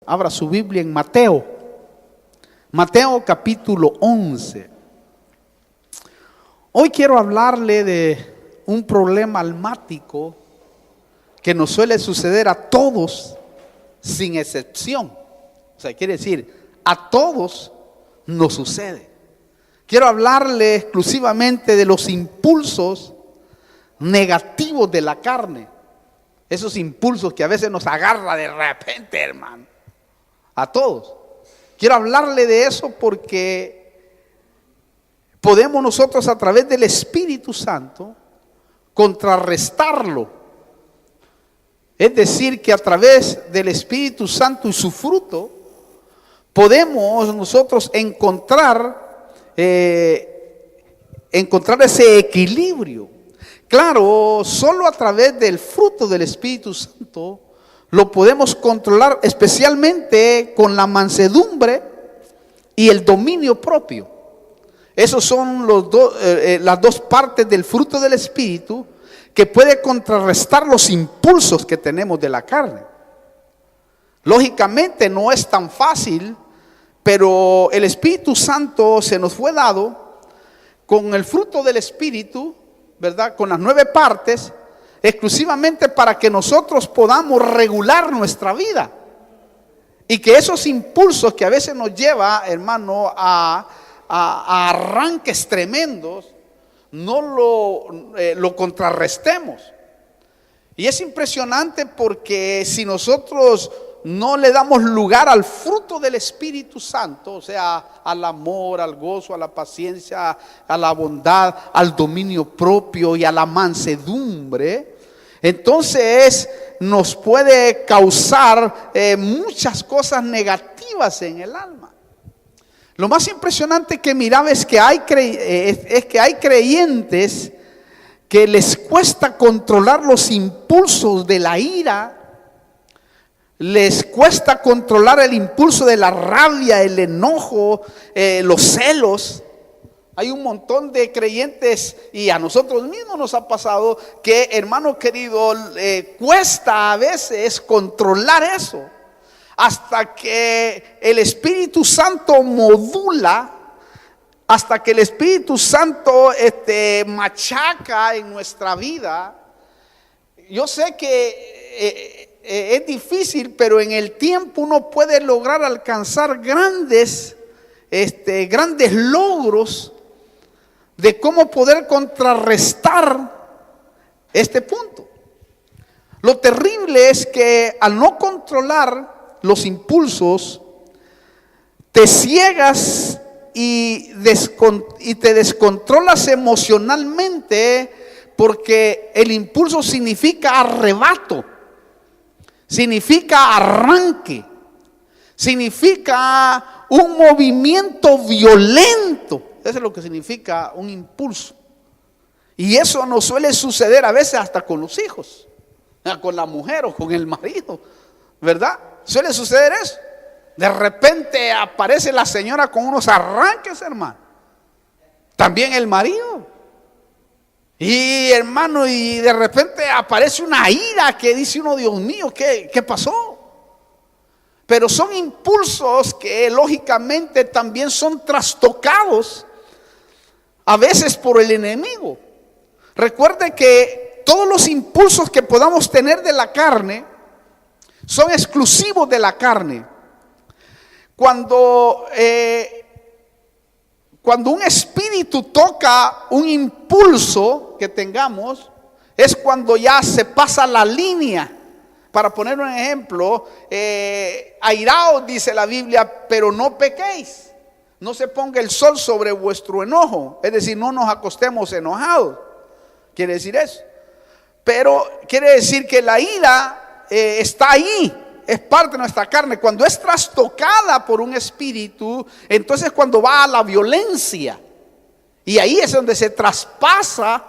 Abra su Biblia en Mateo. Mateo capítulo 11. Hoy quiero hablarle de un problema almático que nos suele suceder a todos sin excepción. O sea, quiere decir, a todos nos sucede. Quiero hablarle exclusivamente de los impulsos negativos de la carne. Esos impulsos que a veces nos agarra de repente, hermano. A todos. Quiero hablarle de eso porque podemos nosotros a través del Espíritu Santo contrarrestarlo. Es decir, que a través del Espíritu Santo y su fruto podemos nosotros encontrar ese equilibrio. Claro, solo a través del fruto del Espíritu Santo lo podemos controlar, especialmente con la mansedumbre y el dominio propio. Esos son las dos partes del fruto del Espíritu que puede contrarrestar los impulsos que tenemos de la carne. Lógicamente no es tan fácil, pero el Espíritu Santo se nos fue dado con el fruto del Espíritu, ¿verdad? Con las 9 partes, exclusivamente para que nosotros podamos regular nuestra vida. Y que esos impulsos que a veces nos lleva, hermano, a arranques tremendos, no lo contrarrestemos. Y es impresionante porque si nosotros no le damos lugar al fruto del Espíritu Santo, o sea, al amor, al gozo, a la paciencia, a la bondad, al dominio propio y a la mansedumbre, entonces nos puede causar muchas cosas negativas en el alma. Lo más impresionante que miraba es que hay creyentes que les cuesta controlar los impulsos de la ira. Les cuesta controlar el impulso de la rabia, el enojo, los celos. Hay un montón de creyentes, y a nosotros mismos nos ha pasado, que, hermano querido, cuesta a veces controlar eso. Hasta que el Espíritu Santo modula, hasta que el Espíritu Santo machaca en nuestra vida. Yo sé que es difícil, pero en el tiempo uno puede lograr alcanzar grandes logros de cómo poder contrarrestar este punto. Lo terrible es que al no controlar los impulsos, te ciegas y te descontrolas emocionalmente, porque el impulso significa arrebato. Significa arranque, significa un movimiento violento. Eso es lo que significa un impulso. Y eso nos suele suceder a veces hasta con los hijos, con la mujer o con el marido, ¿verdad? Suele suceder eso. De repente aparece la señora con unos arranques, hermano. También el marido. Y hermano, y de repente aparece una ira que dice uno, Dios mío, ¿qué pasó? Pero son impulsos que lógicamente también son trastocados a veces por el enemigo. Recuerde que todos los impulsos que podamos tener de la carne son exclusivos de la carne. Cuando un espíritu toca un impulso que tengamos, es cuando ya se pasa la línea. Para poner un ejemplo, airaos, dice la Biblia, pero no pequéis. No se ponga el sol sobre vuestro enojo. Es decir, no nos acostemos enojados. Quiere decir eso. Pero quiere decir que la ira está ahí. Es parte de nuestra carne. Cuando es trastocada por un espíritu, entonces cuando va a la violencia. Y ahí es donde se traspasa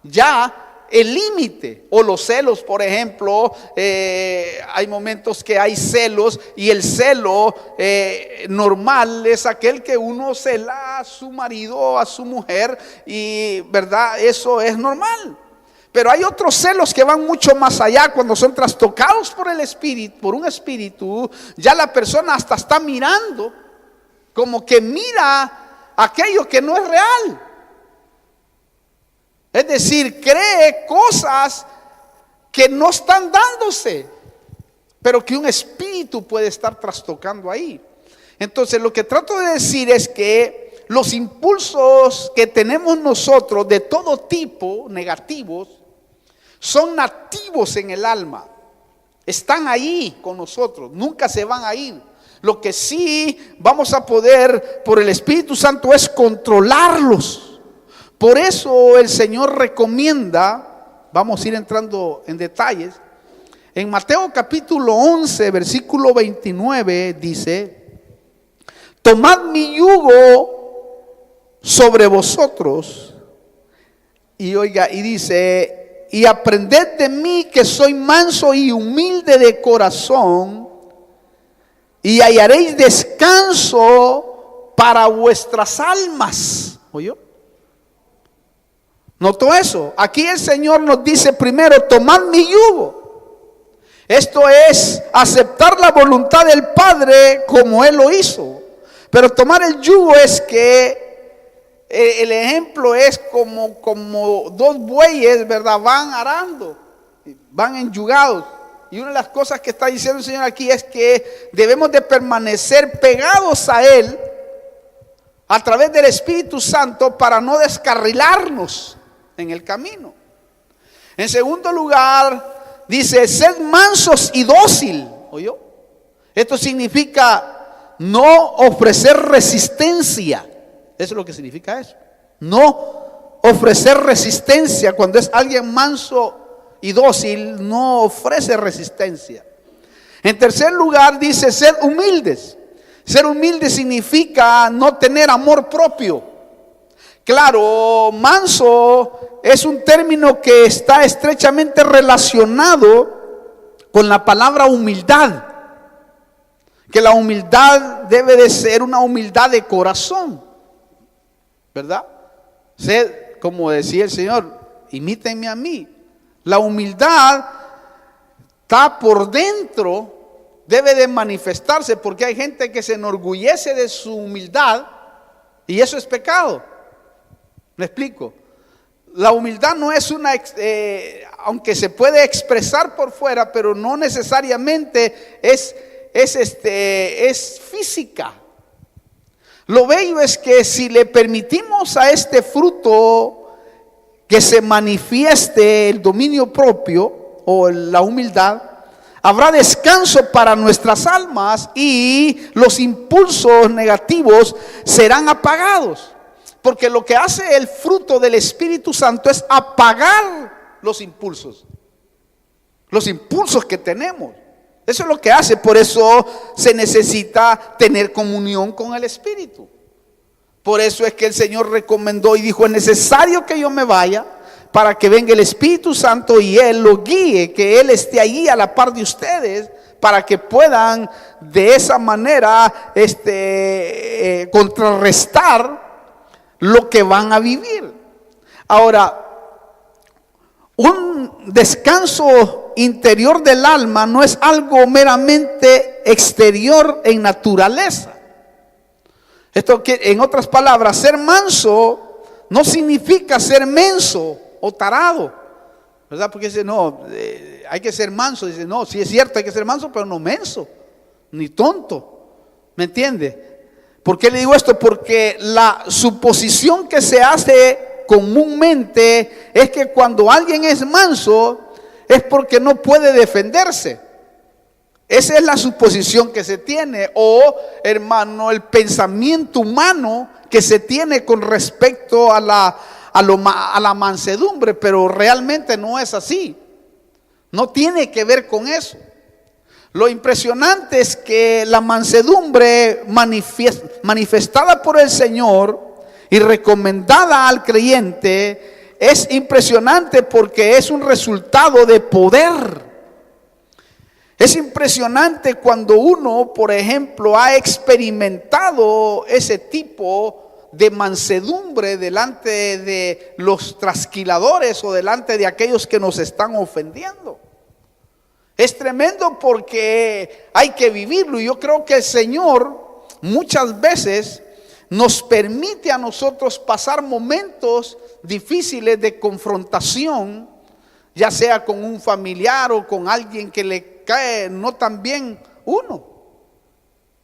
ya el límite. O los celos, por ejemplo, hay momentos que hay celos, y el celo normal es aquel que uno cela a su marido o a su mujer, y verdad, eso es normal. Pero hay otros celos que van mucho más allá. Cuando son trastocados por el espíritu, por un espíritu, ya la persona hasta está mirando, como que mira aquello que no es real. Es decir, cree cosas que no están dándose, pero que un espíritu puede estar trastocando ahí. Entonces, lo que trato de decir es que los impulsos que tenemos nosotros de todo tipo, negativos, son nativos en el alma. Están ahí con nosotros, nunca se van a ir. Lo que sí vamos a poder por el Espíritu Santo es controlarlos. Por eso el Señor recomienda, vamos a ir entrando en detalles, en Mateo capítulo 11, versículo 29 dice: tomad mi yugo sobre vosotros. Y oiga, y dice: y aprended de mí, que soy manso y humilde de corazón, y hallaréis descanso para vuestras almas. ¿Oyó? ¿Notó eso? Aquí el Señor nos dice primero: tomad mi yugo. Esto es aceptar la voluntad del Padre como Él lo hizo. Pero tomar el yugo es que el ejemplo es como dos bueyes, ¿verdad? Van arando, van enyugados. Y una de las cosas que está diciendo el Señor aquí es que debemos de permanecer pegados a Él a través del Espíritu Santo para no descarrilarnos en el camino. En segundo lugar, dice: sed mansos y dócil. ¿Oyó? Esto significa no ofrecer resistencia. Eso es lo que significa eso. No ofrecer resistencia. Cuando es alguien manso y dócil, no ofrece resistencia. En tercer lugar dice: sed humildes. Ser humilde significa no tener amor propio. Claro, manso es un término que está estrechamente relacionado con la palabra humildad. Que la humildad debe de ser una humildad de corazón, ¿verdad? Sed, como decía el Señor, imítenme a mí. La humildad está por dentro, debe de manifestarse, porque hay gente que se enorgullece de su humildad y eso es pecado. ¿Me explico? La humildad no es una, aunque se puede expresar por fuera, pero no necesariamente es física. Lo bello es que si le permitimos a este fruto que se manifieste el dominio propio o la humildad, habrá descanso para nuestras almas y los impulsos negativos serán apagados. Porque lo que hace el fruto del Espíritu Santo es apagar los impulsos que tenemos. Eso es lo que hace. Por eso se necesita tener comunión con el Espíritu. Por eso es que el Señor recomendó y dijo: es necesario que yo me vaya para que venga el Espíritu Santo y Él lo guíe, que Él esté allí a la par de ustedes, para que puedan de esa manera contrarrestar lo que van a vivir. Ahora, un descanso interior del alma no es algo meramente exterior en naturaleza. Esto, en otras palabras, ser manso no significa ser menso o tarado, ¿verdad? Porque dice: no, hay que ser manso. Dice: no, sí es cierto, hay que ser manso, pero no menso ni tonto. ¿Me entiende? ¿Por qué le digo esto? Porque la suposición que se hace comúnmente es que cuando alguien es manso es porque no puede defenderse. Esa es la suposición que se tiene, o, hermano, el pensamiento humano que se tiene con respecto a la mansedumbre, pero realmente no es así. No tiene que ver con eso. Lo impresionante es que la mansedumbre manifestada por el Señor y recomendada al creyente es impresionante porque es un resultado de poder. Es impresionante cuando uno, por ejemplo, ha experimentado ese tipo de mansedumbre delante de los trasquiladores o delante de aquellos que nos están ofendiendo. Es tremendo porque hay que vivirlo, y yo creo que el Señor muchas veces nos permite a nosotros pasar momentos difíciles de confrontación, ya sea con un familiar o con alguien que le cae no tan bien uno.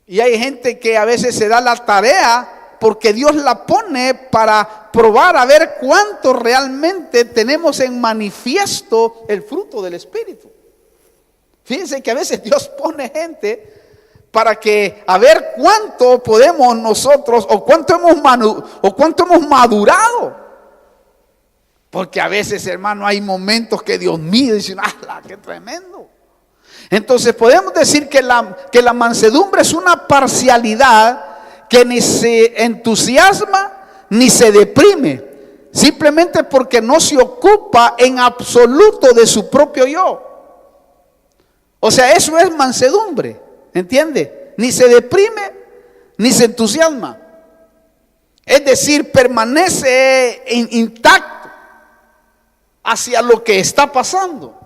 Y hay gente que a veces se da la tarea, porque Dios la pone para probar a ver cuánto realmente tenemos en manifiesto el fruto del Espíritu. Fíjense que a veces Dios pone gente para que a ver cuánto podemos nosotros o cuánto hemos madurado. Porque a veces, hermano, hay momentos que Dios mío dice, ¡ah, qué tremendo! Entonces podemos decir que la mansedumbre es una parcialidad que ni se entusiasma ni se deprime, simplemente porque no se ocupa en absoluto de su propio yo. O sea, eso es mansedumbre, ¿entiende? Ni se deprime ni se entusiasma. Es decir, permanece intacto hacia lo que está pasando.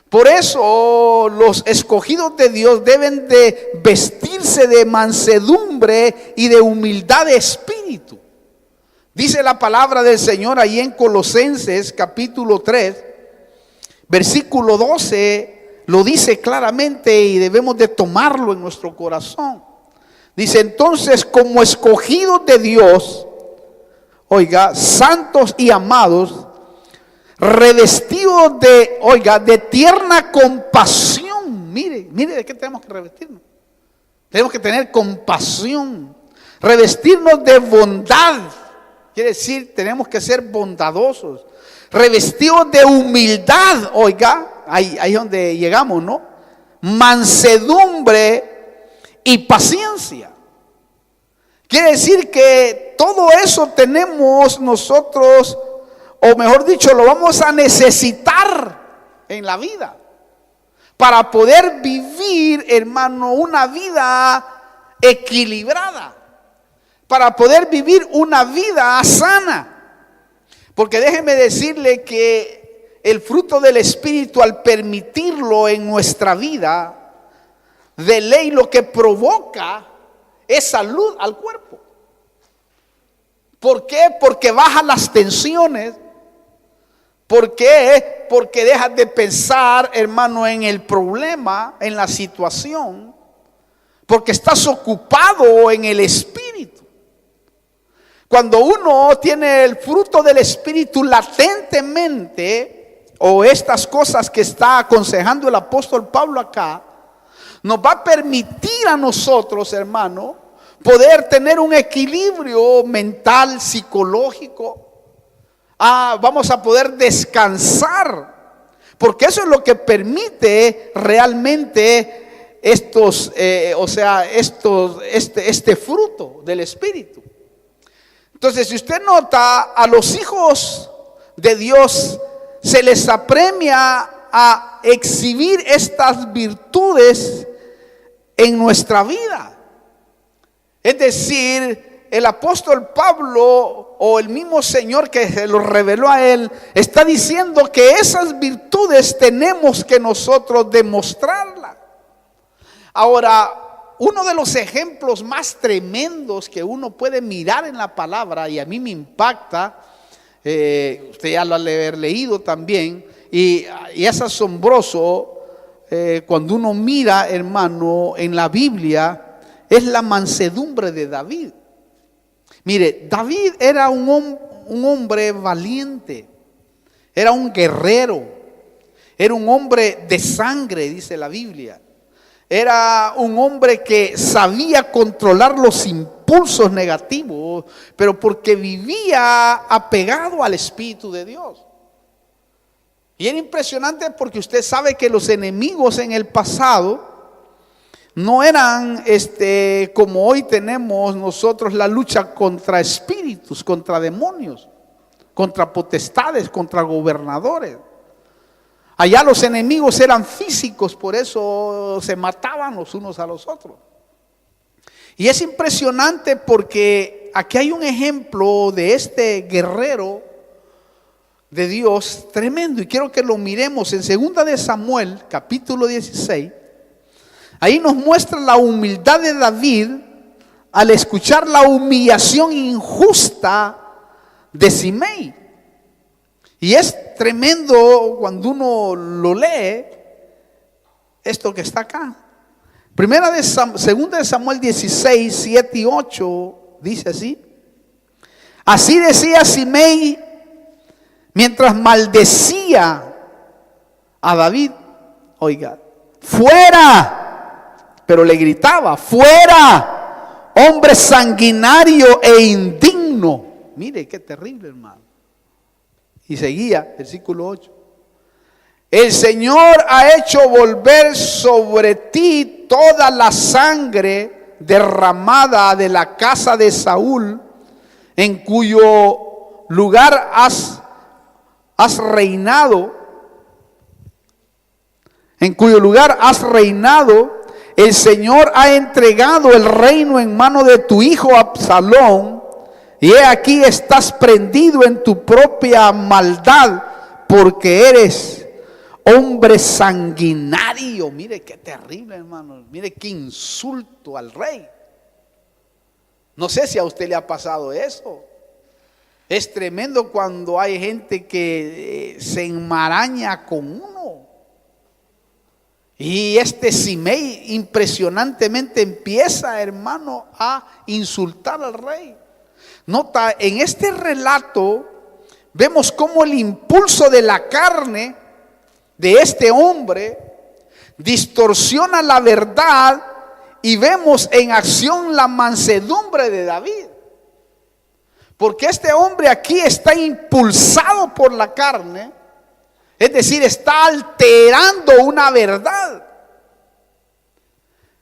Por eso los escogidos de Dios deben de vestirse de mansedumbre y de humildad de espíritu. Dice la palabra del Señor ahí en Colosenses capítulo 3, versículo 12, lo dice claramente y debemos de tomarlo en nuestro corazón. Dice: entonces, como escogidos de Dios, oiga, santos y amados, revestidos de tierna compasión. Mire de qué tenemos que revestirnos. Tenemos que tener compasión, revestirnos de bondad. Quiere decir, tenemos que ser bondadosos, revestidos de humildad. Oiga, ahí es donde llegamos, ¿no? Mansedumbre y paciencia. Quiere decir que todo eso tenemos nosotros, o mejor dicho, lo vamos a necesitar en la vida para poder vivir, hermano, una vida equilibrada, para poder vivir una vida sana. Porque déjeme decirle que el fruto del Espíritu, al permitirlo en nuestra vida, de ley lo que provoca es salud al cuerpo. ¿Por qué? Porque baja las tensiones. ¿Por qué? Porque dejas de pensar, hermano, en el problema, en la situación, porque estás ocupado en el Espíritu. Cuando uno tiene el fruto del Espíritu latentemente, o estas cosas que está aconsejando el apóstol Pablo acá, nos va a permitir a nosotros, hermano, poder tener un equilibrio mental, psicológico. Vamos a poder descansar, porque eso es lo que permite realmente este fruto del Espíritu. Entonces, si usted nota, a los hijos de Dios se les apremia a exhibir estas virtudes en nuestra vida. Es decir, el apóstol Pablo o el mismo Señor que se lo reveló a él está diciendo que esas virtudes tenemos que nosotros demostrarlas. Ahora, uno de los ejemplos más tremendos que uno puede mirar en la palabra, y a mí me impacta, usted ya lo ha de haber leído también, y es asombroso cuando uno mira, hermano, en la Biblia, es la mansedumbre de David. Mire, David era un hombre valiente, era un guerrero, era un hombre de sangre, dice la Biblia. Era un hombre que sabía controlar los impulsos negativos, pero porque vivía apegado al Espíritu de Dios. Y era impresionante porque usted sabe que los enemigos en el pasado no eran como hoy tenemos nosotros la lucha contra espíritus, contra demonios, contra potestades, contra gobernadores. Allá los enemigos eran físicos, por eso se mataban los unos a los otros. Y es impresionante porque aquí hay un ejemplo de este guerrero de Dios tremendo, y quiero que lo miremos en 2 de Samuel, capítulo 16. Ahí nos muestra la humildad de David al escuchar la humillación injusta de Simei. Y es tremendo cuando uno lo lee, esto que está acá. Segunda de Samuel 16, 7 y 8, dice así. Así decía Simei mientras maldecía a David. Oiga, fuera, pero le gritaba, fuera, hombre sanguinario e indigno. Mire qué terrible, hermano. Y seguía, versículo 8. El Señor ha hecho volver sobre ti toda la sangre derramada de la casa de Saúl, en cuyo lugar has reinado. En cuyo lugar has reinado. El Señor ha entregado el reino en mano de tu hijo Absalón. Y he aquí estás prendido en tu propia maldad, porque eres hombre sanguinario. Mire qué terrible, hermano. Mire qué insulto al rey. No sé si a usted le ha pasado eso. Es tremendo cuando hay gente que se enmaraña con uno. Y este Simei impresionantemente empieza, hermano, a insultar al rey. Nota, en este relato vemos cómo el impulso de la carne de este hombre distorsiona la verdad, y vemos en acción la mansedumbre de David. Porque este hombre aquí está impulsado por la carne, es decir, está alterando una verdad,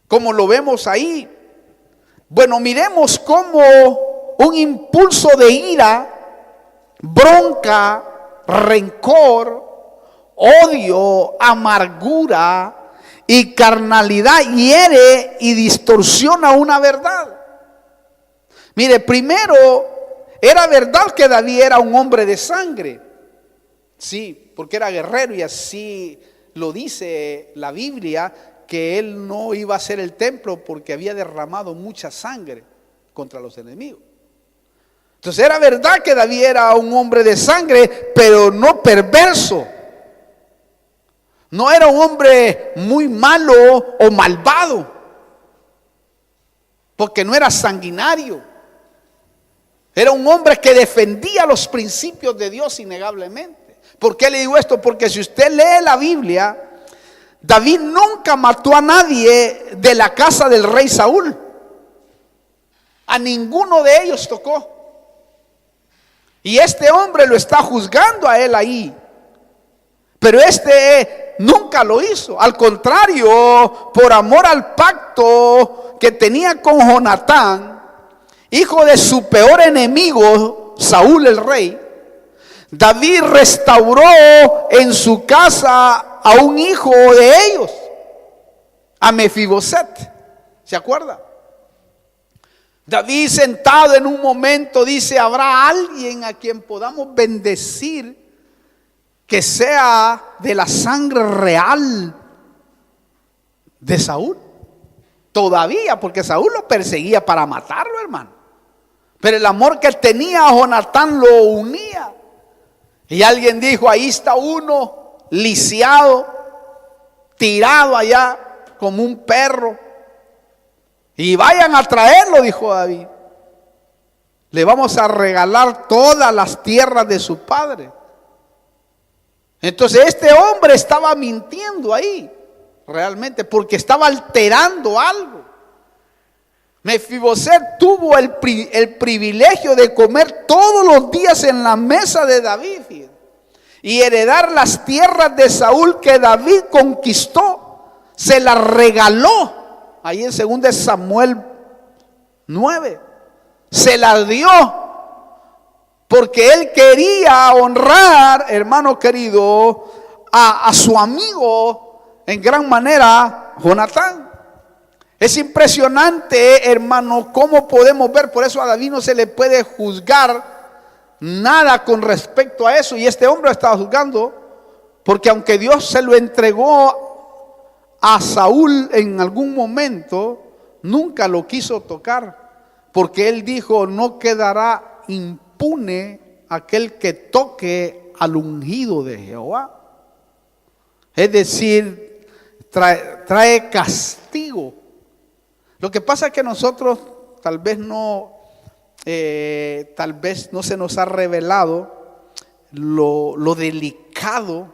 como lo vemos ahí. Bueno, miremos cómo un impulso de ira, bronca, rencor, odio, amargura y carnalidad hiere y distorsiona una verdad. Mire, primero, era verdad que David era un hombre de sangre. Sí, porque era guerrero, y así lo dice la Biblia, que él no iba a hacer el templo porque había derramado mucha sangre contra los enemigos. Entonces era verdad que David era un hombre de sangre, pero no perverso. No era un hombre muy malo o malvado, porque no era sanguinario. Era un hombre que defendía los principios de Dios innegablemente. ¿Por qué le digo esto? Porque si usted lee la Biblia, David nunca mató a nadie de la casa del rey Saúl. A ninguno de ellos tocó. Y este hombre lo está juzgando a él ahí. Pero este nunca lo hizo. Al contrario, por amor al pacto que tenía con Jonatán, hijo de su peor enemigo, Saúl el rey, David restauró en su casa a un hijo de ellos, a Mefiboset. ¿Se acuerda? David, sentado en un momento, dice: ¿habrá alguien a quien podamos bendecir que sea de la sangre real de Saúl? Todavía, porque Saúl lo perseguía para matarlo, hermano. Pero el amor que tenía a Jonatán lo unía. Y alguien dijo: ahí está uno lisiado, tirado allá como un perro. Y vayan a traerlo, dijo David. Le vamos a regalar todas las tierras de su padre. Entonces este hombre estaba mintiendo ahí, realmente, porque estaba alterando algo. Mefiboset tuvo el privilegio de comer todos los días en la mesa de David y heredar las tierras de Saúl que David conquistó. Se las regaló. Ahí en 2 Samuel 9, se la dio, porque él quería honrar, hermano querido, a su amigo en gran manera, Jonatán. Es impresionante, hermano, cómo podemos ver. Por eso a David no se le puede juzgar nada con respecto a eso. Y este hombre estaba juzgando, porque aunque Dios se lo entregó a Saúl en algún momento, nunca lo quiso tocar, porque él dijo: no quedará impune aquel que toque al ungido de Jehová. Es decir, trae castigo. Lo que pasa es que nosotros tal vez no se nos ha revelado lo delicado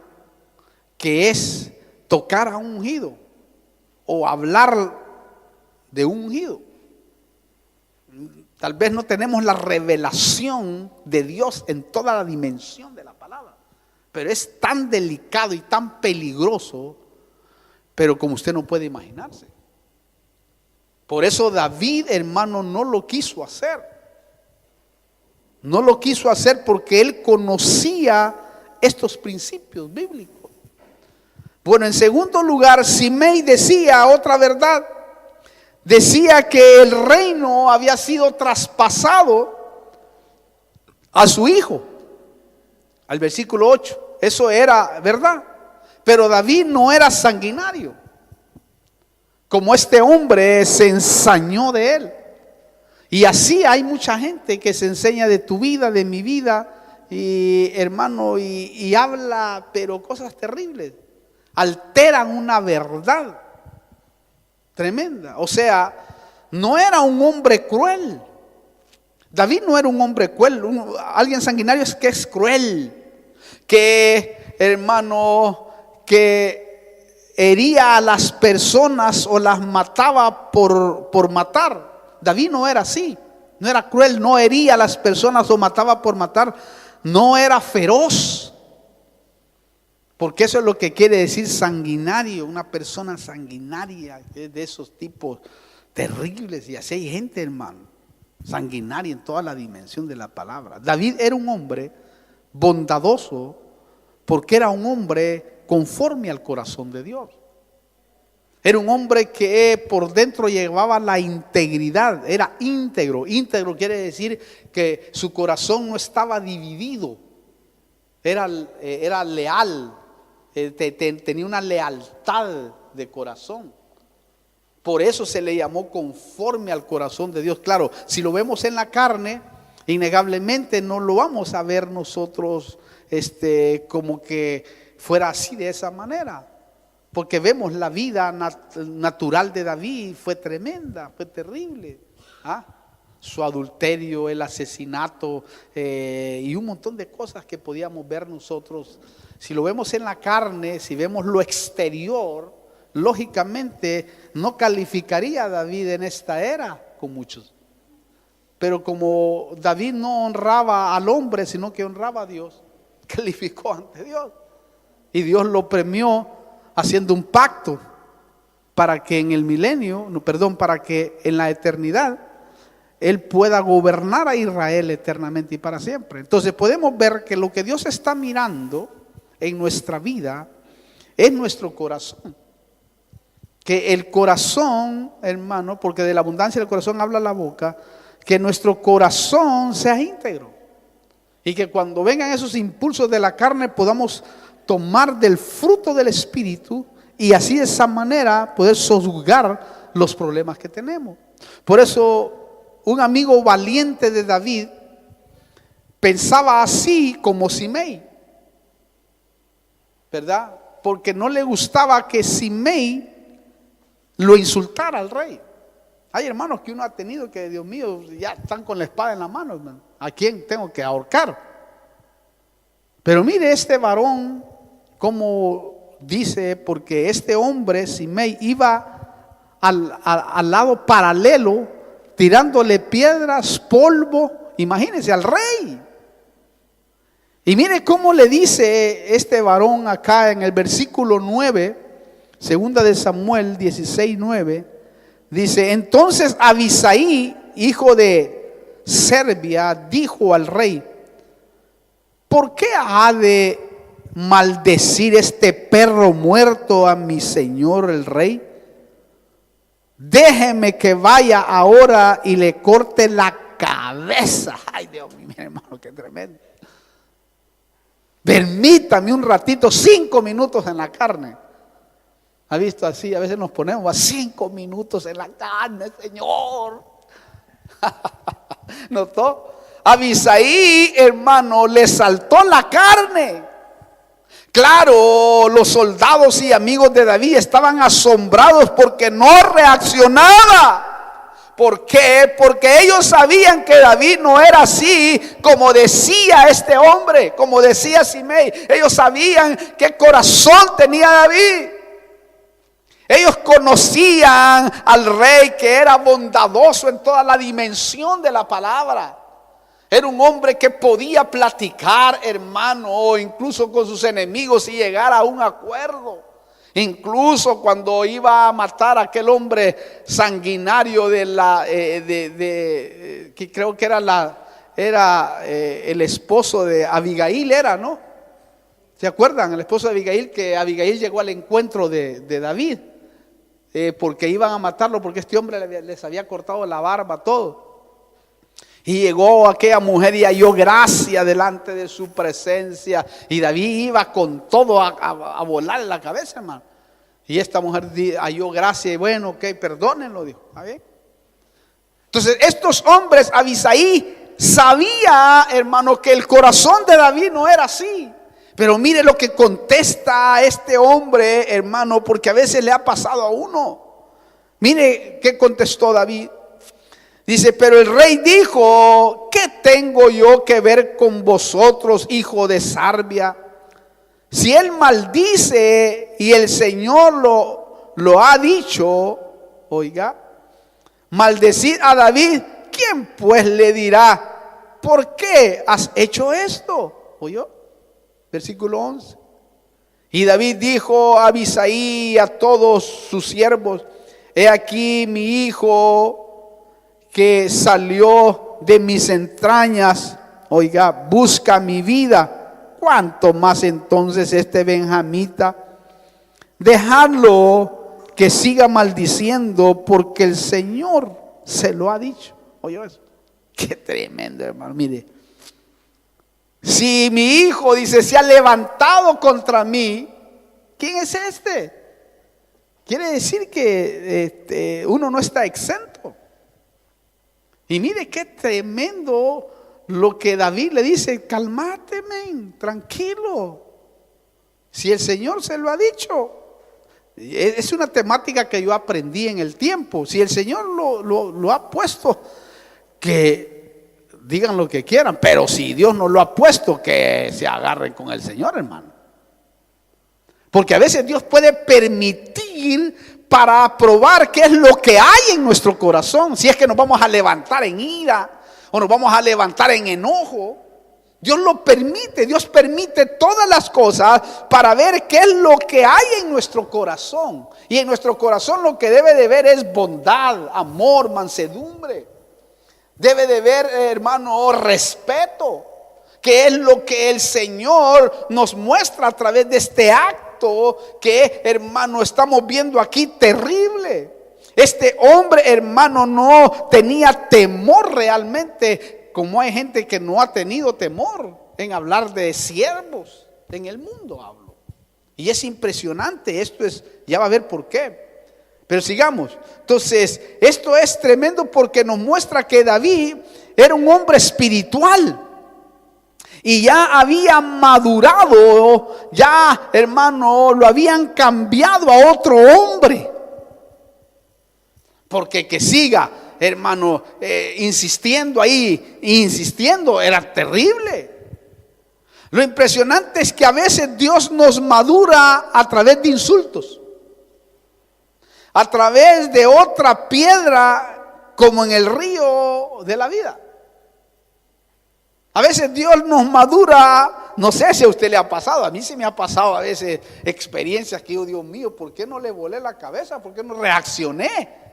que es tocar a un ungido o hablar de un ungido. Tal vez no tenemos la revelación de Dios en toda la dimensión de la palabra, pero es tan delicado y tan peligroso, pero como usted no puede imaginarse. Por eso David, hermano, no lo quiso hacer. No lo quiso hacer porque él conocía estos principios bíblicos. Bueno, en segundo lugar, Simei decía otra verdad. Decía que el reino había sido traspasado a su hijo. Al versículo 8. Eso era verdad. Pero David no era sanguinario, como este hombre se ensañó de él. Y así hay mucha gente que se enseña de tu vida, de mi vida, y hermano, y habla, pero cosas terribles. Alteran una verdad tremenda. O sea, no era un hombre cruel. David no era un hombre cruel. Alguien sanguinario es que es cruel, que, hermano, que hería a las personas o las mataba por matar. David no era así. No era cruel, no hería a las personas o mataba por matar. No era feroz. Porque eso es lo que quiere decir sanguinario. Una persona sanguinaria, que es de esos tipos terribles. Y así hay gente, hermano, sanguinaria en toda la dimensión de la palabra. David era un hombre bondadoso porque era un hombre conforme al corazón de Dios. Era un hombre que por dentro llevaba la integridad, era íntegro. Íntegro quiere decir que su corazón no estaba dividido, era leal, tenía una lealtad de corazón. Por eso se le llamó conforme al corazón de Dios. Claro, si lo vemos en la carne, innegablemente no lo vamos a ver nosotros como que fuera así, de esa manera, porque vemos la vida natural de David. Fue tremenda, fue terrible. Su adulterio, el asesinato y un montón de cosas que podíamos ver nosotros. Si lo vemos en la carne, si vemos lo exterior, lógicamente no calificaría a David en esta era con muchos. Pero como David no honraba al hombre, sino que honraba a Dios, calificó ante Dios. Y Dios lo premió haciendo un pacto para que en el milenio, para que en la eternidad Él pueda gobernar a Israel eternamente y para siempre. Entonces podemos ver que lo que Dios está mirando en nuestra vida es nuestro corazón. Que el corazón, hermano, porque de la abundancia del corazón habla la boca, que nuestro corazón sea íntegro. Y que cuando vengan esos impulsos de la carne podamos tomar del fruto del Espíritu y así de esa manera poder sojuzgar los problemas que tenemos. Por eso un amigo valiente de David pensaba así como Simei, ¿verdad? Porque no le gustaba que Simei lo insultara al rey. Hay hermanos que uno ha tenido que, Dios mío, ya están con la espada en la mano, hermano. ¿A quién tengo que ahorcar? Pero mire este varón como dice, porque este hombre Simei iba al lado paralelo, tirándole piedras, polvo, imagínense, al rey. Y mire cómo le dice este varón acá en el versículo 9, segunda de Samuel 16:9, dice: entonces Abisaí, hijo de Serbia, dijo al rey: ¿por qué ha de maldecir este perro muerto a mi señor el rey? déjeme que vaya ahora y le corte la cabeza. Ay, Dios mío, mi hermano, qué tremendo. Permítame un ratito, 5 minutos en la carne. ¿Ha visto así? A veces nos ponemos a 5 minutos en la carne, Señor. ¿Notó? Abisaí, hermano, le saltó la carne. Claro, los soldados y amigos de David estaban asombrados porque no reaccionaba. ¿Por qué? Porque ellos sabían que David no era así como decía este hombre, como decía Simei. Ellos sabían qué corazón tenía David. Ellos conocían al rey, que era bondadoso en toda la dimensión de la palabra. Era un hombre que podía platicar, hermano, incluso con sus enemigos y llegar a un acuerdo. Incluso cuando iba a matar a aquel hombre sanguinario que creo que era el esposo de Abigail, ¿no? ¿Se acuerdan? El esposo de Abigail, que Abigail llegó al encuentro de David, porque iban a matarlo, porque este hombre les había cortado la barba, todo. Y llegó aquella mujer y halló gracia delante de su presencia. Y David iba con todo a volarle la cabeza, hermano. Y esta mujer halló gracia y bueno, ok, perdónenlo, dijo. ¿Está bien? Entonces estos hombres, Abisaí sabía, hermano, que el corazón de David no era así. Pero mire lo que contesta a este hombre, hermano, porque a veces le ha pasado a uno. Mire qué contestó David. Dice, pero el rey dijo, ¿qué tengo yo que ver con vosotros, hijo de Sarbia? Si él maldice y el Señor lo ha dicho, oiga, maldecid a David, ¿quién pues le dirá, ¿por qué has hecho esto? ¿Oyó? Versículo 11. Y David dijo a Abisaí y a todos sus siervos, he aquí mi hijo que salió de mis entrañas, oiga, busca mi vida. ¿Cuánto más entonces este benjamita? Dejadlo que siga maldiciendo, porque el Señor se lo ha dicho. ¿Oyó eso? Qué tremendo, hermano. Mire, si mi hijo, dice, se ha levantado contra mí, ¿quién es este? Quiere decir que uno no está exento. Y mire qué tremendo lo que David le dice, cálmate, men, tranquilo. Si el Señor se lo ha dicho. Es una temática que yo aprendí en el tiempo. Si el Señor lo ha puesto, que digan lo que quieran. Pero si Dios no lo ha puesto, que se agarren con el Señor, hermano. Porque a veces Dios puede permitir para probar qué es lo que hay en nuestro corazón. Si es que nos vamos a levantar en ira o nos vamos a levantar en enojo, Dios lo permite. Dios permite todas las cosas para ver qué es lo que hay en nuestro corazón. Y en nuestro corazón lo que debe de ver es bondad, amor, mansedumbre. Debe de ver, hermano, respeto, que es lo que el Señor nos muestra a través de este acto que, hermano, estamos viendo aquí terrible. Este hombre, hermano, no tenía temor realmente, como hay gente que no ha tenido temor en hablar de siervos. En el mundo hablo. Y es impresionante, ya va a ver por qué. Pero sigamos. Entonces, esto es tremendo porque nos muestra que David era un hombre espiritual. Y ya había madurado, ya, hermano, lo habían cambiado a otro hombre. Porque que siga, hermano, insistiendo ahí, insistiendo, era terrible. Lo impresionante es que a veces Dios nos madura a través de insultos, a través de otra piedra como en el río de la vida. A veces Dios nos madura, no sé si a usted le ha pasado, a mí sí me ha pasado a veces experiencias que yo, Dios mío, ¿por qué no le volé la cabeza? ¿Por qué no reaccioné?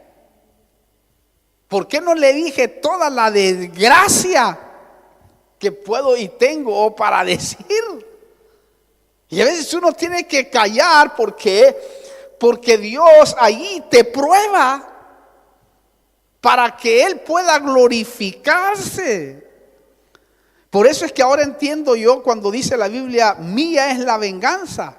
¿Por qué no le dije toda la desgracia que puedo y tengo para decir? Y a veces uno tiene que callar porque Dios ahí te prueba. para que Él pueda glorificarse. Por eso es que ahora entiendo yo cuando dice la Biblia, mía es la venganza.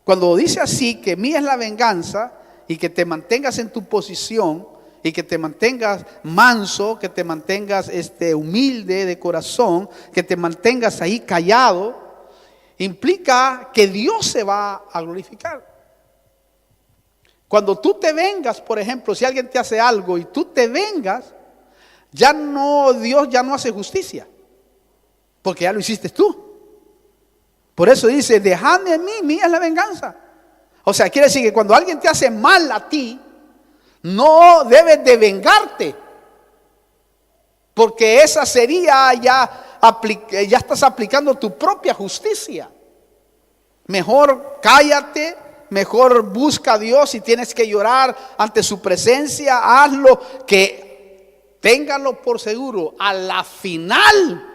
Cuando dice así, que mía es la venganza, y que te mantengas en tu posición, y que te mantengas manso, que te mantengas humilde de corazón, que te mantengas ahí callado, implica que Dios se va a glorificar. Cuando tú te vengas, por ejemplo, si alguien te hace algo y tú te vengas, Dios ya no hace justicia, porque ya lo hiciste tú. Por eso dice, dejadme a mí, mía es la venganza. O sea, quiere decir que cuando alguien te hace mal a ti, no debes de vengarte, porque esa sería ya estás aplicando tu propia justicia. Mejor cállate, mejor busca a Dios. Si tienes que llorar ante su presencia, hazlo, que téngalo por seguro, a la final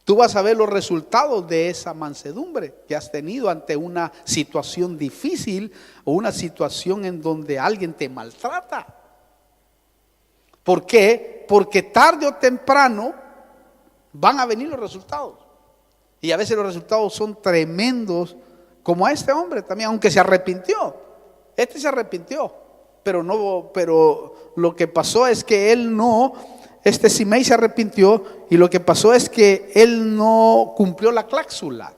tú vas a ver los resultados de esa mansedumbre que has tenido ante una situación difícil o una situación en donde alguien te maltrata. ¿Por qué? Porque tarde o temprano van a venir los resultados. Y a veces los resultados son tremendos, como a este hombre también, aunque se arrepintió. Este se arrepintió, pero lo que pasó es que él no... Simei se arrepintió, y lo que pasó es que él no cumplió la cláusula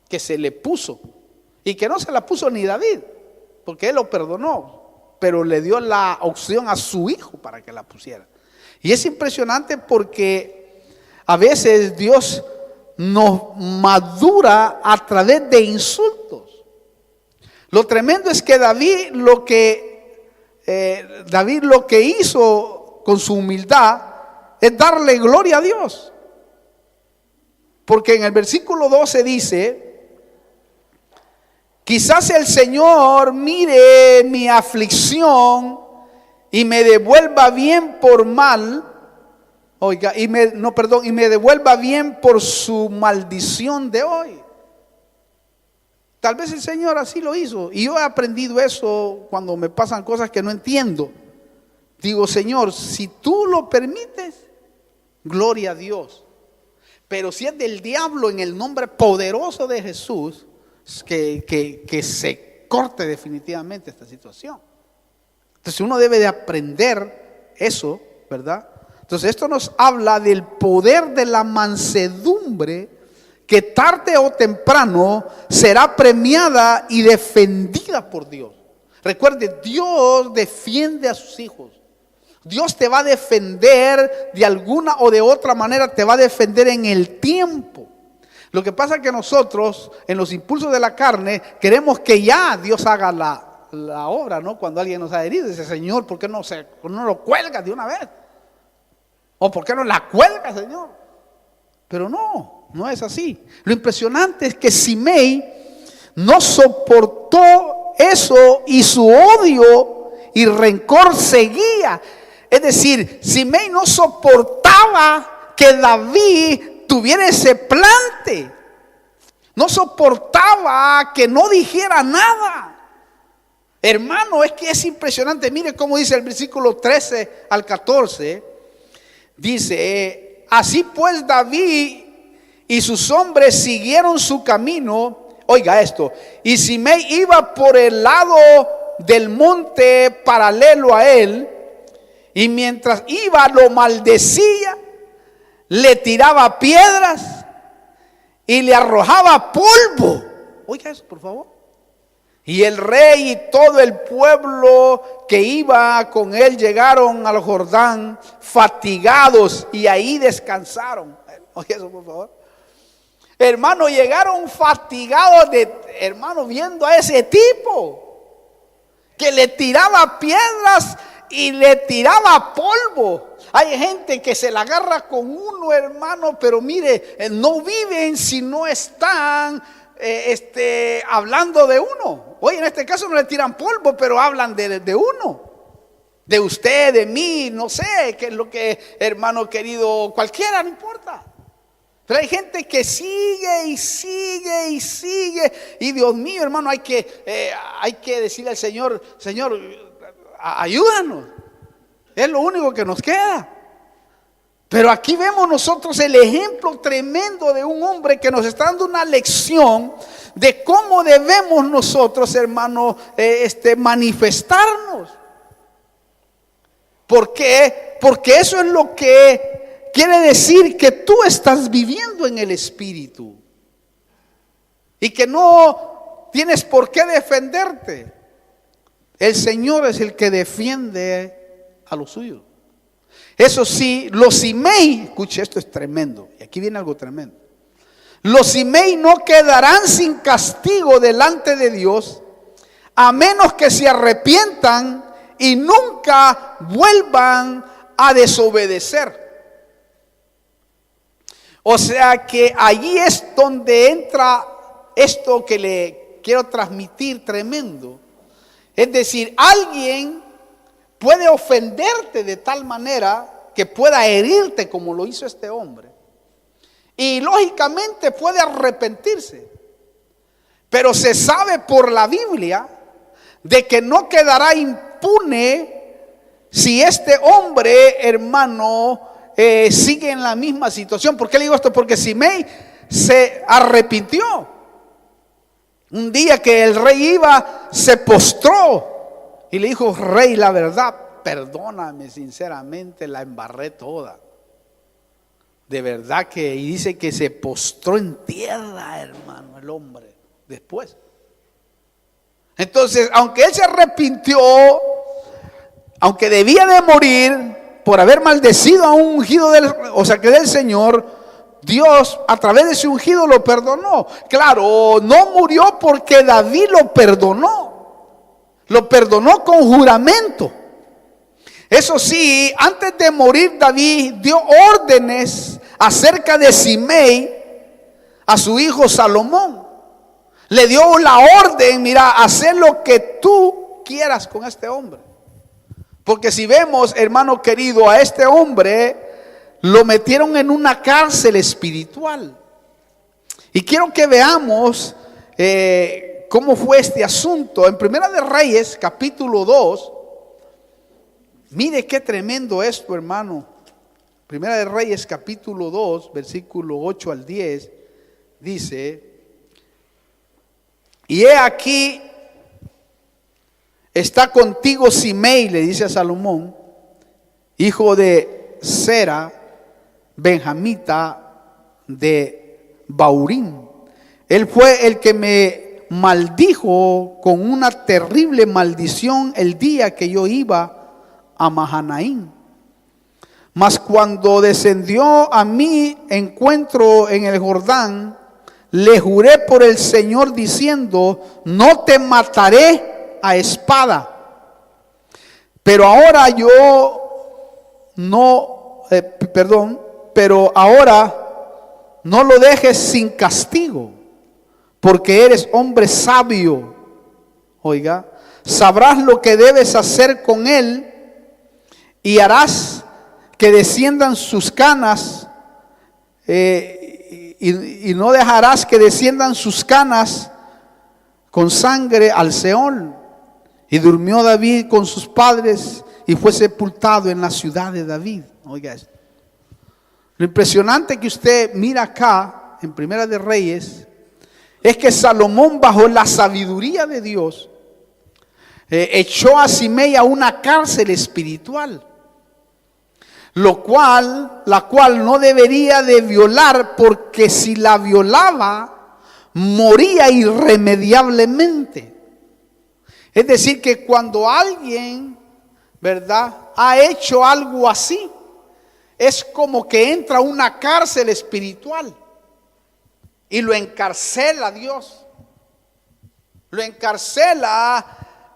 que se le puso, y que no se la puso ni David, porque él lo perdonó, pero le dio la opción a su hijo para que la pusiera. Y es impresionante porque a veces Dios nos madura a través de insultos. Lo tremendo es que David lo que hizo con su humildad es darle gloria a Dios, porque en el versículo 12 dice: quizás el Señor mire mi aflicción y me devuelva bien por mal, y me devuelva bien por su maldición de hoy. Tal vez el Señor así lo hizo, y yo he aprendido eso cuando me pasan cosas que no entiendo. Digo, Señor, si tú lo permites, gloria a Dios. Pero si es del diablo, en el nombre poderoso de Jesús, que se corte definitivamente esta situación. Entonces uno debe de aprender eso, ¿verdad? Entonces esto nos habla del poder de la mansedumbre, que tarde o temprano será premiada y defendida por Dios. Recuerde, Dios defiende a sus hijos. Dios te va a defender de alguna o de otra manera, te va a defender en el tiempo. Lo que pasa es que nosotros, en los impulsos de la carne, queremos que ya Dios haga la obra, ¿no? Cuando alguien nos ha herido, dice: Señor, ¿por qué no lo cuelgas de una vez? ¿O por qué no la cuelgas, Señor? Pero no es así. Lo impresionante es que Simei no soportó eso, y su odio y rencor seguía. Es decir, Simei no soportaba que David tuviera ese plante. No soportaba que no dijera nada. Hermano, es que es impresionante. Mire cómo dice el versículo 13 al 14. Dice: así pues David y sus hombres siguieron su camino. Oiga esto. Y Simei iba por el lado del monte paralelo a él, y mientras iba lo maldecía, le tiraba piedras y le arrojaba polvo. Oiga eso, por favor. Y el rey y todo el pueblo que iba con él llegaron al Jordán fatigados, y ahí descansaron. Oiga eso, por favor. Hermano, llegaron fatigados hermano, viendo a ese tipo que le tiraba piedras y le tiraba polvo. Hay gente que se la agarra con uno, hermano, pero mire, no viven si no están hablando de uno. Oye, en este caso no le tiran polvo, pero hablan de uno, de usted, de mí, no sé qué es lo que, hermano querido, cualquiera, no importa. Pero hay gente que sigue y sigue y sigue. Y Dios mío, hermano, hay que decirle al Señor: Señor, ayúdanos. Es lo único que nos queda. Pero aquí vemos nosotros el ejemplo tremendo de un hombre que nos está dando una lección de cómo debemos nosotros, hermanos, manifestarnos. ¿Por qué? Porque eso es lo que quiere decir que tú estás viviendo en el Espíritu y que no tienes por qué defenderte. El Señor es el que defiende a los suyos. Eso sí, los Simei, escuche, esto es tremendo, y aquí viene algo tremendo. Los Simei no quedarán sin castigo delante de Dios, a menos que se arrepientan y nunca vuelvan a desobedecer. O sea que allí es donde entra esto que le quiero transmitir tremendo. Es decir, alguien puede ofenderte de tal manera que pueda herirte como lo hizo este hombre. Y lógicamente puede arrepentirse. Pero se sabe por la Biblia de que no quedará impune si este hombre, hermano, sigue en la misma situación. ¿Por qué le digo esto? Porque Simei se arrepintió. Un día que el rey iba, se postró y le dijo: rey, la verdad, perdóname, sinceramente la embarré toda. De verdad que, y dice que se postró en tierra, hermano, el hombre, después. Entonces, aunque él se arrepintió, aunque debía de morir por haber maldecido a un ungido del Señor, Dios a través de su ungido lo perdonó. Claro, no murió porque David lo perdonó con juramento. Eso sí, antes de morir David dio órdenes acerca de Simei a su hijo Salomón. Le dio la orden: mira, haz lo que tú quieras con este hombre. Porque si vemos, hermano querido, a este hombre lo metieron en una cárcel espiritual. Y quiero que veamos cómo fue este asunto. En Primera de Reyes, capítulo 2, mire qué tremendo esto, hermano. Primera de Reyes, capítulo 2, versículo 8 al 10, dice: y he aquí, está contigo Simei, le dice a Salomón, hijo de Sera, benjamita de Baurín. Él fue el que me maldijo con una terrible maldición el día que yo iba a Mahanaim. Mas cuando descendió a mi encuentro en el Jordán, le juré por el Señor diciendo: no te mataré a espada. Pero ahora pero ahora no lo dejes sin castigo, porque eres hombre sabio. Oiga, sabrás lo que debes hacer con él y harás que desciendan sus canas, y no dejarás que desciendan sus canas con sangre al Seol. Y durmió David con sus padres y fue sepultado en la ciudad de David. Oiga esto. Lo impresionante que usted mira acá en Primera de Reyes es que Salomón, bajo la sabiduría de Dios, echó a Simei a una cárcel espiritual, la cual no debería de violar, porque si la violaba moría irremediablemente. Es decir, que cuando alguien, ¿verdad?, ha hecho algo así, es como que entra a una cárcel espiritual y lo encarcela Dios. Lo encarcela,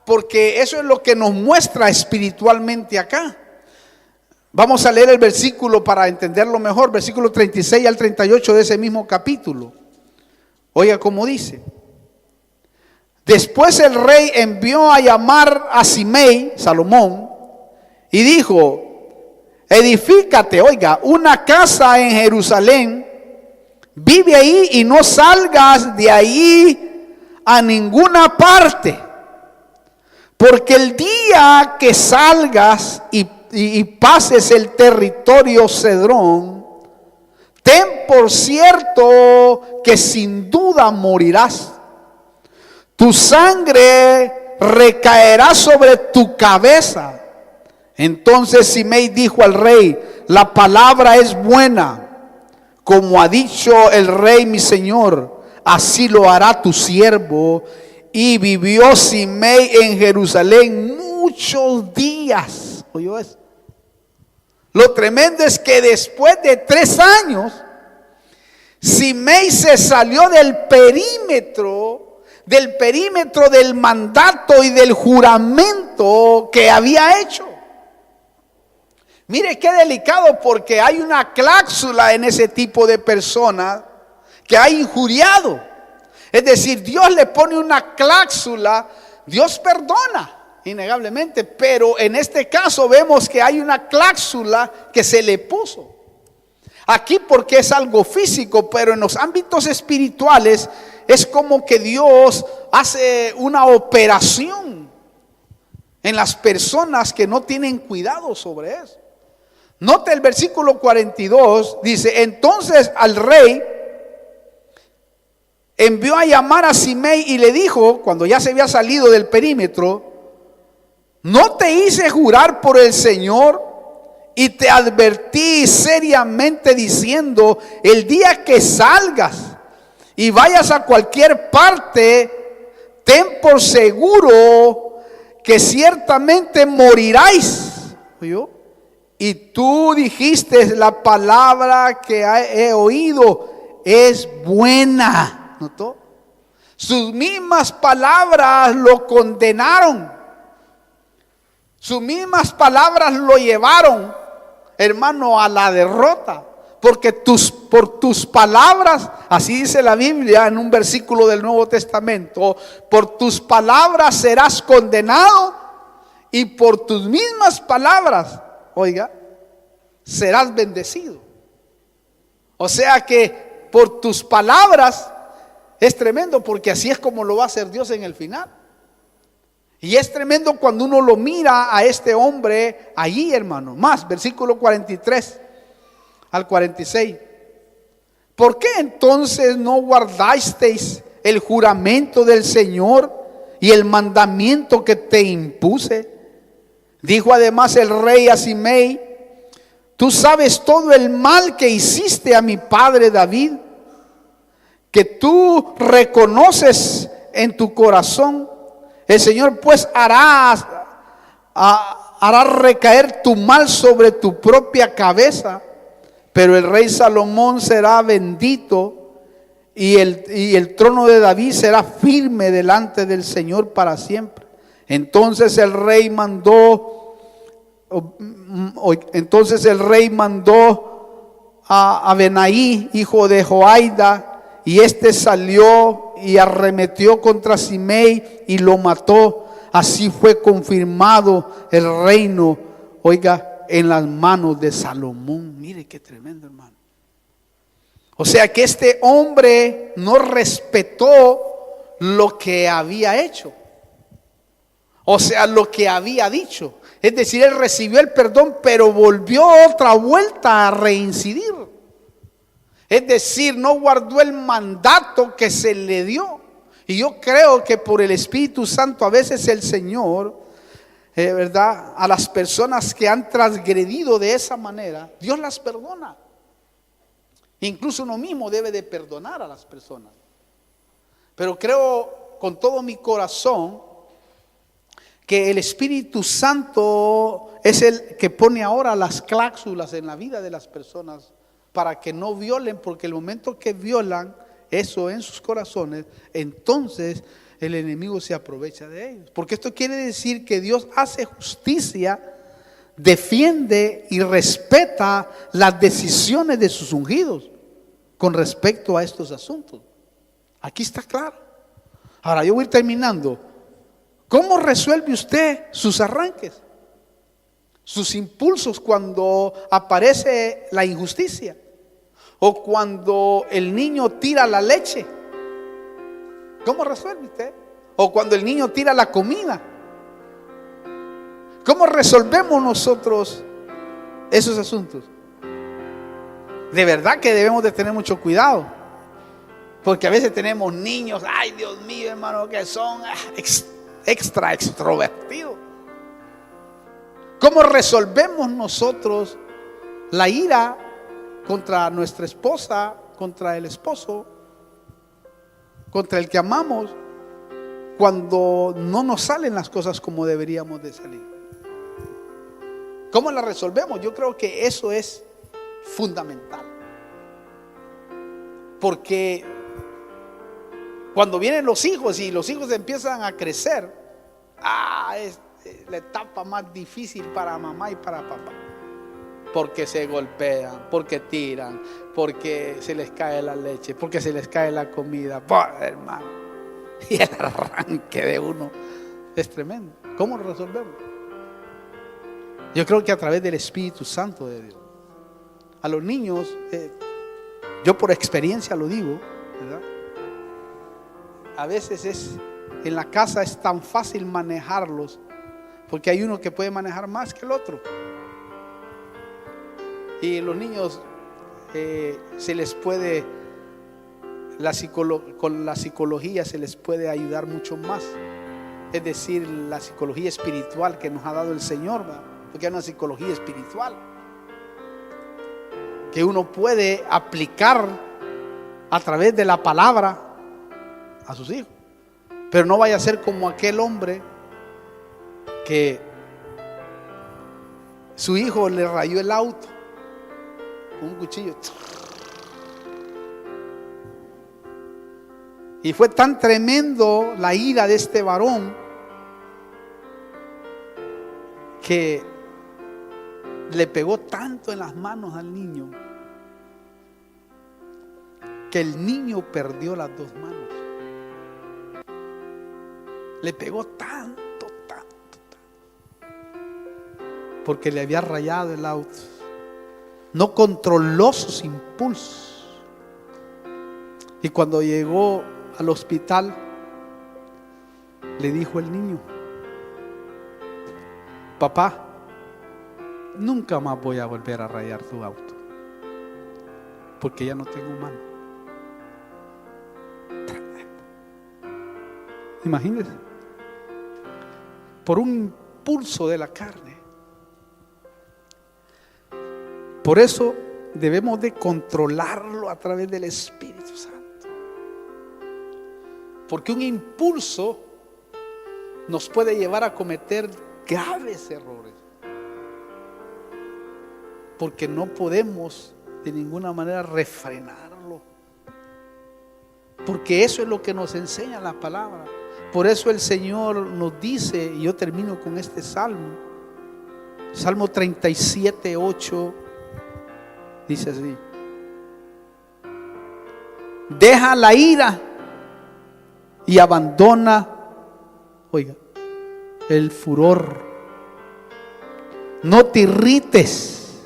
porque eso es lo que nos muestra espiritualmente acá. Vamos a leer el versículo para entenderlo mejor, versículo 36 al 38 de ese mismo capítulo. Oiga cómo dice: después el rey envió a llamar a Simei, Salomón, y dijo: edifícate, oiga, una casa en Jerusalén, vive ahí y no salgas de ahí a ninguna parte, porque el día que salgas y y pases el territorio Cedrón, ten por cierto que sin duda morirás. Tu sangre recaerá sobre tu cabeza. Entonces Simei dijo al rey: la palabra es buena. Como ha dicho el rey mi señor, así lo hará tu siervo. Y vivió Simei en Jerusalén muchos días. ¿Oyó eso? Lo tremendo es que después de 3 años, Simei se salió del perímetro del mandato y del juramento que había hecho. Mire qué delicado, porque hay una cláusula en ese tipo de personas que ha injuriado. Es decir, Dios le pone una cláusula. Dios perdona, innegablemente, pero en este caso vemos que hay una cláusula que se le puso. Aquí porque es algo físico, pero en los ámbitos espirituales es como que Dios hace una operación en las personas que no tienen cuidado sobre eso. Note el versículo 42, dice: entonces al rey envió a llamar a Simei y le dijo, cuando ya se había salido del perímetro: ¿no te hice jurar por el Señor y te advertí seriamente diciendo, el día que salgas y vayas a cualquier parte, ten por seguro que ciertamente moriráis? ¿Oyó? Y tú dijiste, la palabra que he oído es buena. ¿Notó? Sus mismas palabras lo condenaron. Sus mismas palabras lo llevaron, hermano, a la derrota. Porque por tus palabras, así dice la Biblia en un versículo del Nuevo Testamento, por tus palabras serás condenado y por tus mismas palabras, oiga, serás bendecido. O sea que por tus palabras es tremendo, porque así es como lo va a hacer Dios en el final. Y es tremendo cuando uno lo mira a este hombre allí, hermano. Más, versículo 43 al 46. ¿Por qué entonces no guardasteis el juramento del Señor y el mandamiento que te impuse? Dijo además el rey a Simei: tú sabes todo el mal que hiciste a mi padre David, que tú reconoces en tu corazón. El Señor pues hará recaer tu mal sobre tu propia cabeza, pero el rey Salomón será bendito y el trono de David será firme delante del Señor para siempre. Entonces el rey mandó a Benaí, hijo de Joaida, y este salió y arremetió contra Simei y lo mató. Así fue confirmado el reino, oiga, en las manos de Salomón. Mire qué tremendo, hermano. O sea que este hombre no respetó lo que había hecho, o sea, lo que había dicho. Es decir, él recibió el perdón, pero volvió otra vuelta a reincidir. Es decir, no guardó el mandato que se le dio. Y yo creo que por el Espíritu Santo a veces el Señor, ¿verdad?, a las personas que han transgredido de esa manera, Dios las perdona. Incluso uno mismo debe de perdonar a las personas. Pero creo con todo mi corazón que el Espíritu Santo es el que pone ahora las cláusulas en la vida de las personas para que no violen, porque el momento que violan eso en sus corazones, entonces el enemigo se aprovecha de ellos. Porque esto quiere decir que Dios hace justicia, defiende y respeta las decisiones de sus ungidos con respecto a estos asuntos. Aquí está claro. Ahora yo voy a ir terminando. ¿Cómo resuelve usted sus arranques, sus impulsos cuando aparece la injusticia? O cuando el niño tira la leche, ¿cómo resuelve usted? O cuando el niño tira la comida, ¿Cómo resolvemos nosotros esos asuntos? De verdad que debemos de tener mucho cuidado, porque a veces tenemos niños, ay Dios mío, hermano, que son extra extrovertidos. ¿Cómo resolvemos nosotros la ira contra nuestra esposa, contra el esposo, contra el que amamos, cuando no nos salen las cosas como deberíamos de salir? ¿Cómo la resolvemos? Yo creo que eso es fundamental. Porque cuando vienen los hijos y los hijos empiezan a crecer, es la etapa más difícil para mamá y para papá. Porque se golpean, porque tiran, porque se les cae la leche, porque se les cae la comida. Hermano, y el arranque de uno es tremendo. ¿Cómo lo resolvemos? Yo creo que a través del Espíritu Santo de Dios. A los niños, yo por experiencia lo digo, ¿verdad? A veces en la casa es tan fácil manejarlos, porque hay uno que puede manejar más que el otro. Y los niños se les puede, con la psicología se les puede ayudar mucho más. Es decir, la psicología espiritual que nos ha dado el Señor, ¿verdad? Porque hay una psicología espiritual que uno puede aplicar a través de la palabra a sus hijos. Pero no vaya a ser como aquel hombre que su hijo le rayó el auto con un cuchillo. Y fue tan tremendo la ira de este varón que le pegó tanto en las manos al niño que el niño perdió las dos manos. Le pegó tanto, porque le había rayado el auto. No controló sus impulsos. Y cuando llegó al hospital, le dijo el niño: papá, nunca más voy a volver a rayar tu auto, porque ya no tengo mano. Imagínense, por un impulso de la carne. Por eso debemos de controlarlo a través del Espíritu Santo, porque un impulso nos puede llevar a cometer graves errores, porque no podemos de ninguna manera refrenarlo, porque eso es lo que nos enseña la palabra. Por eso el Señor nos dice, y yo termino con este salmo, Salmo 37:8, dice así: deja la ira y abandona, oiga, el furor. No te irrites,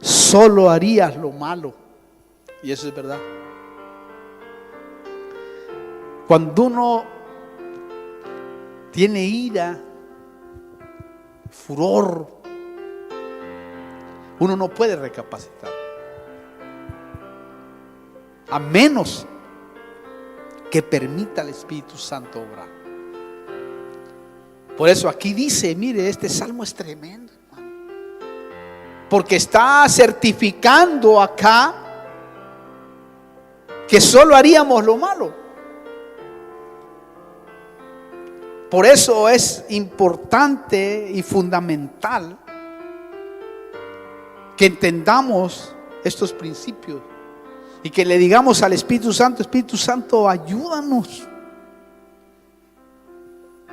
solo harías lo malo. Y eso es verdad. Cuando uno tiene ira, furor, uno no puede recapacitar, a menos que permita al Espíritu Santo obrar. Por eso aquí dice, mire, este salmo es tremendo, hermano, porque está certificando acá que solo haríamos lo malo. Por eso es importante y fundamental que entendamos estos principios y que le digamos al Espíritu Santo: Espíritu Santo, ayúdanos.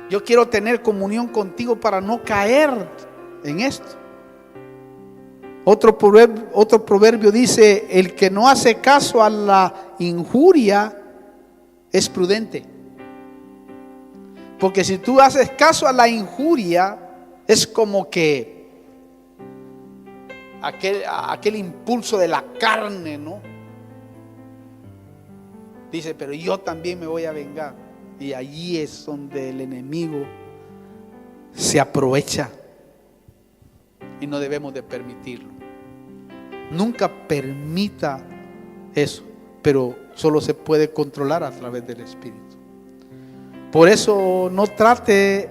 Yo quiero tener comunión contigo para no caer en esto. Otro proverbio dice: el que no hace caso a la injuria es prudente. Porque si tú haces caso a la injuria, es como que aquel impulso de la carne, ¿no? Dice: pero yo también me voy a vengar. Y allí es donde el enemigo se aprovecha. Y no debemos de permitirlo. Nunca permita eso, pero solo se puede controlar a través del Espíritu. Por eso no trate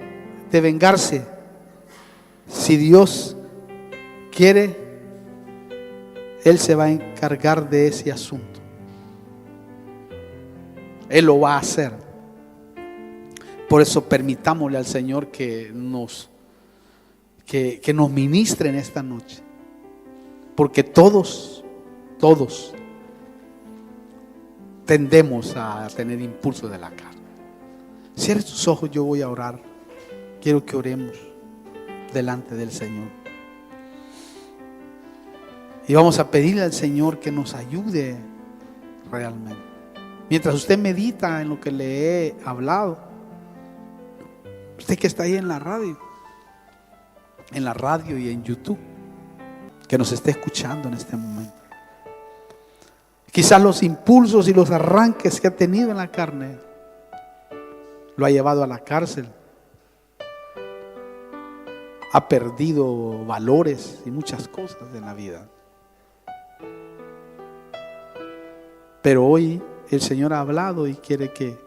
de vengarse. Si Dios quiere, Él se va a encargar de ese asunto. Él lo va a hacer. Por eso permitámosle al Señor que nos ministre en esta noche. Porque todos tendemos a tener impulso de la carne. Cierre tus ojos, yo voy a orar. Quiero que oremos delante del Señor. Y vamos a pedirle al Señor que nos ayude realmente. Mientras usted medita en lo que le he hablado, usted que está ahí en la radio y en YouTube, que nos esté escuchando en este momento. Quizás los impulsos y los arranques que ha tenido en la carne lo ha llevado a la cárcel. Ha perdido valores y muchas cosas en la vida. Pero hoy el Señor ha hablado y quiere que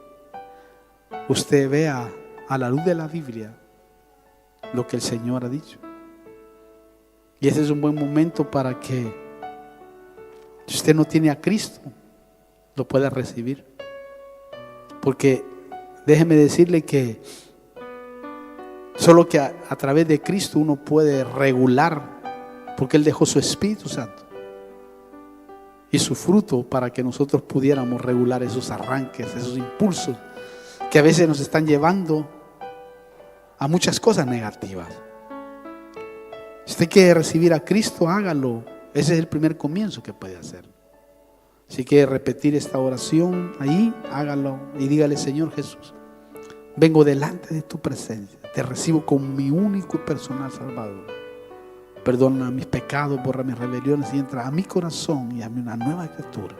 usted vea a la luz de la Biblia lo que el Señor ha dicho. Y ese es un buen momento para que, si usted no tiene a Cristo, lo pueda recibir. Porque déjeme decirle que solo que a través de Cristo uno puede regular, porque Él dejó su Espíritu Santo y su fruto para que nosotros pudiéramos regular esos arranques, esos impulsos que a veces nos están llevando a muchas cosas negativas. Si usted quiere recibir a Cristo, hágalo. Ese es el primer comienzo que puede hacer. Si quiere repetir esta oración ahí, hágalo y dígale: Señor Jesús, vengo delante de tu presencia, te recibo como mi único y personal Salvador. Perdona mis pecados, borra mis rebeliones y entra a mi corazón y hazme una nueva criatura.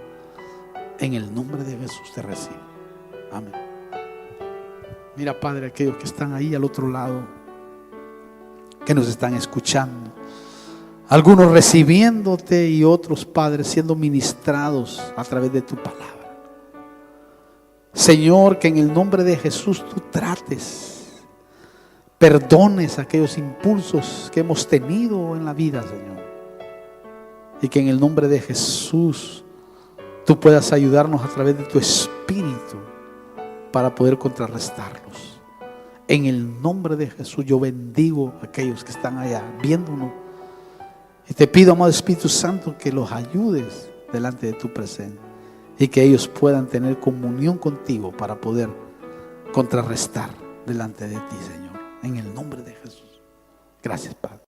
En el nombre de Jesús te recibo. Amén. Mira, Padre, aquellos que están ahí al otro lado, que nos están escuchando, algunos recibiéndote y otros, Padre, siendo ministrados a través de tu palabra. Señor, que en el nombre de Jesús tú trates, perdones aquellos impulsos que hemos tenido en la vida, Señor. Y que en el nombre de Jesús tú puedas ayudarnos a través de tu Espíritu para poder contrarrestarlos. En el nombre de Jesús yo bendigo a aquellos que están allá viéndonos. Y te pido, amado Espíritu Santo, que los ayudes delante de tu presencia y que ellos puedan tener comunión contigo para poder contrarrestar delante de ti, Señor. En el nombre de Jesús. Gracias, Padre.